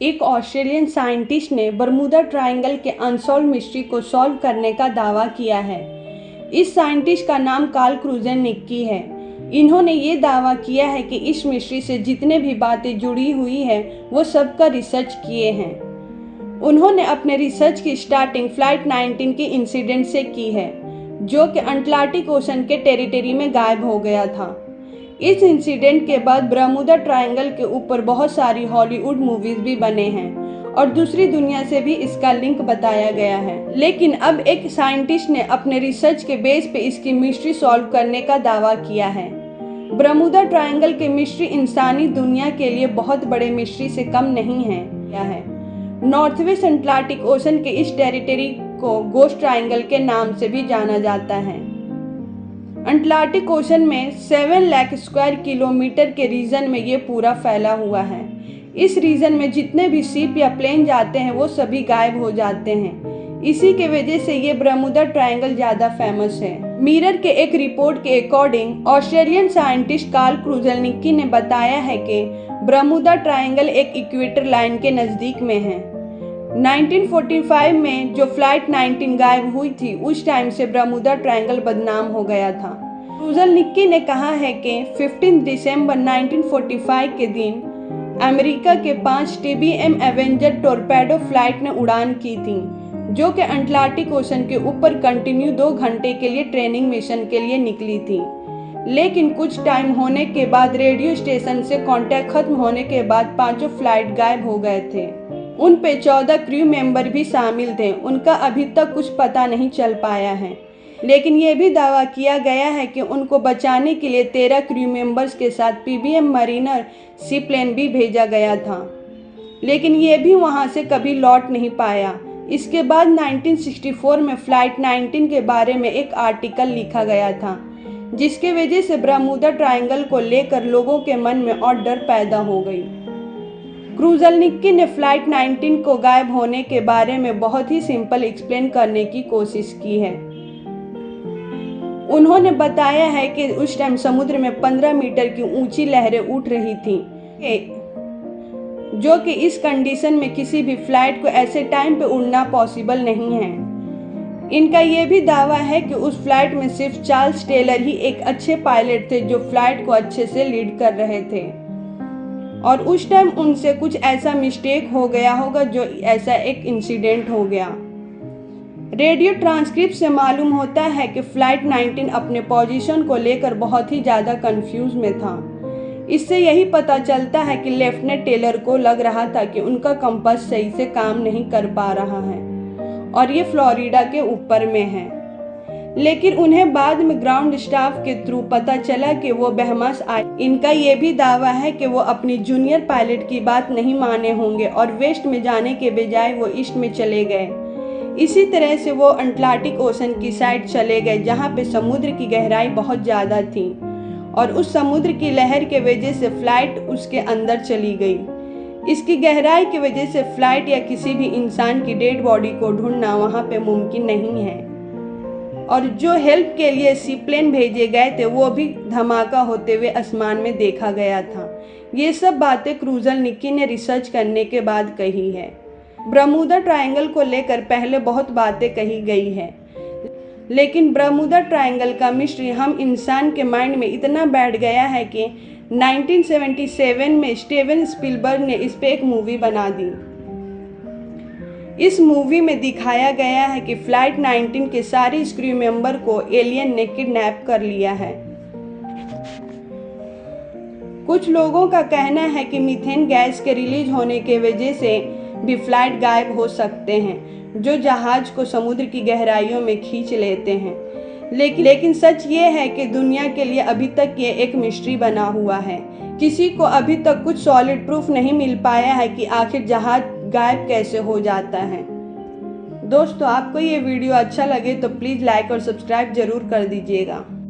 एक Australian scientist ने Bermuda triangle के अनसॉल्व मिस्ट्री को सॉल्व करने का दावा किया है। इस साइंटिस्ट का नाम कार्ल क्रूजेनिक्की है। इन्होंने ये दावा किया है कि इस मिस्ट्री से जितने भी बातें जुड़ी हुई है वो सब का रिसर्च किए हैं। उन्होंने अपने रिसर्च की स्टार्टिंग फ्लाइट 19 के इंसिडेंट से की है, जो कि अटलांटिक ओशन के टेरिटरी में गायब हो गया था। इस इंसिडेंट के बाद बरमूडा ट्रायंगल के ऊपर बहुत सारी हॉलीवुड मूवीज भी बने हैं और दूसरी दुनिया से भी इसका लिंक बताया गया है। लेकिन अब एक साइंटिस्ट ने अपने रिसर्च के बेस पे इसकी मिस्ट्री सॉल्व करने का दावा किया है। बरमूडा ट्रायंगल के मिस्ट्री इंसानी दुनिया के लिए बहुत बड़े मिस्ट्री से कम नहीं है। नॉर्थ वेस्ट अटलांटिक ओशन के इस टेरिटरी को गोस्ट ट्रायंगल के नाम से भी जाना जाता है। अटलांटिक ओशन में 7 लाख स्क्वायर किलोमीटर के रीजन में ये पूरा फैला हुआ है। इस रीजन में जितने भी शिप या प्लेन जाते हैं वो सभी गायब हो जाते हैं। इसी के वजह से ये बरमूडा ट्रायंगल ज़्यादा फेमस है। मिरर के एक रिपोर्ट के अकॉर्डिंग ऑस्ट्रेलियन साइंटिस्ट कार्ल क्रूजेनिक्की ने बताया है कि बरमूडा ट्रायंगल एक इक्वेटर लाइन के नज़दीक में है। 1945 में जो फ्लाइट 19 गायब हुई थी, उस टाइम से बरमूडा ट्रायंगल बदनाम हो गया था। क्रूजेनिक्की ने कहा है कि 15 दिसंबर 1945 के दिन अमेरिका के 5 TBM एवेंजर टोरपेडो फ्लाइट ने उड़ान की थी, जो कि अटलांटिक ओशन के ऊपर कंटिन्यू 2 घंटे के लिए ट्रेनिंग मिशन के लिए निकली थी। लेकिन कुछ टाइम होने के बाद रेडियो स्टेशन से कांटेक्ट खत्म होने के बाद पांचों फ्लाइट गायब हो गए थे। उन पे 14 क्रू मेंबर भी शामिल थे। उनका अभी तक कुछ पता नहीं चल पाया है। लेकिन ये भी दावा किया गया है कि उनको बचाने के लिए 13 क्रू मेंबर्स के साथ PBM मरीनर सी प्लेन भी भेजा गया था, लेकिन ये भी वहाँ से कभी लौट नहीं पाया। इसके बाद 1964 में फ्लाइट 19 के बारे में एक आर्टिकल लिखा गया था, जिसके वजह से बरमूडा ट्रायंगल को लेकर लोगों के मन में और डर पैदा हो गई। क्रूजेनिक्की ने फ्लाइट 19 को गायब होने के बारे में बहुत ही सिंपल एक्सप्लेन करने की कोशिश की है। उन्होंने बताया है कि उस टाइम समुद्र में 15 मीटर की ऊंची लहरें उठ रही थी, जो कि इस कंडीशन में किसी भी फ्लाइट को ऐसे टाइम पे उड़ना पॉसिबल नहीं है। इनका ये भी दावा है कि उस फ्लाइट में सिर्फ चार्ल्स टेलर ही एक अच्छे पायलट थे जो फ्लाइट को अच्छे से लीड कर रहे थे, और उस टाइम उनसे कुछ ऐसा मिस्टेक हो गया होगा जो ऐसा एक इंसिडेंट हो गया। रेडियो ट्रांसक्रिप्ट से मालूम होता है कि फ्लाइट 19 अपने पोजीशन को लेकर बहुत ही ज़्यादा कंफ्यूज में था। इससे यही पता चलता है कि लेफ्टिनेंट टेलर को लग रहा था कि उनका कंपास सही से काम नहीं कर पा रहा है और ये फ्लोरिडा के ऊपर में है। लेकिन उन्हें बाद में ग्राउंड स्टाफ के थ्रू पता चला कि वो बहमस आए। इनका ये भी दावा है कि वो अपनी जूनियर पायलट की बात नहीं माने होंगे और वेस्ट में जाने के बजाय वो ईस्ट में चले गए। इसी तरह से वो अटलांटिक ओशन की साइड चले गए, जहाँ पे समुद्र की गहराई बहुत ज़्यादा थी और उस समुद्र की लहर के वजह से फ्लाइट उसके अंदर चली गई। इसकी गहराई की वजह से फ्लाइट या किसी भी इंसान की डेड बॉडी को ढूंढना वहाँ पे मुमकिन नहीं है, और जो हेल्प के लिए सी प्लेन भेजे गए थे वो भी धमाका होते हुए आसमान में देखा गया था। ये सब बातें क्रूजेनिक्की ने रिसर्च करने के बाद कही है। बरमूडा ट्रायंगल को लेकर पहले बहुत बातें कही गई है, लेकिन बरमूडा ट्रायंगल का मिस्ट्री हम इंसान के माइंड में इतना बैठ गया है कि 1977 में स्टीवन स्पीलबर्ग ने इस पे एक मूवी बना दी। इस मूवी में दिखाया गया है कि फ्लाइट 19 के सारे क्रू मेंबर को एलियन ने किडनैप कर लिया है। कुछ लोगों का कहना है कि मीथेन गैस के रिलीज होने के वजह से भी फ्लाइट गायब हो सकते हैं, जो जहाज को समुद्र की गहराइयों में खींच लेते हैं। लेकिन सच ये है कि दुनिया के लिए अभी तक ये एक मिस्ट्री बना हुआ है। किसी को अभी तक कुछ सॉलिड प्रूफ नहीं मिल पाया है कि आखिर जहाज गायब कैसे हो जाता है। दोस्तों, आपको ये वीडियो अच्छा लगे तो प्लीज़ लाइक और सब्सक्राइब जरूर कर दीजिएगा।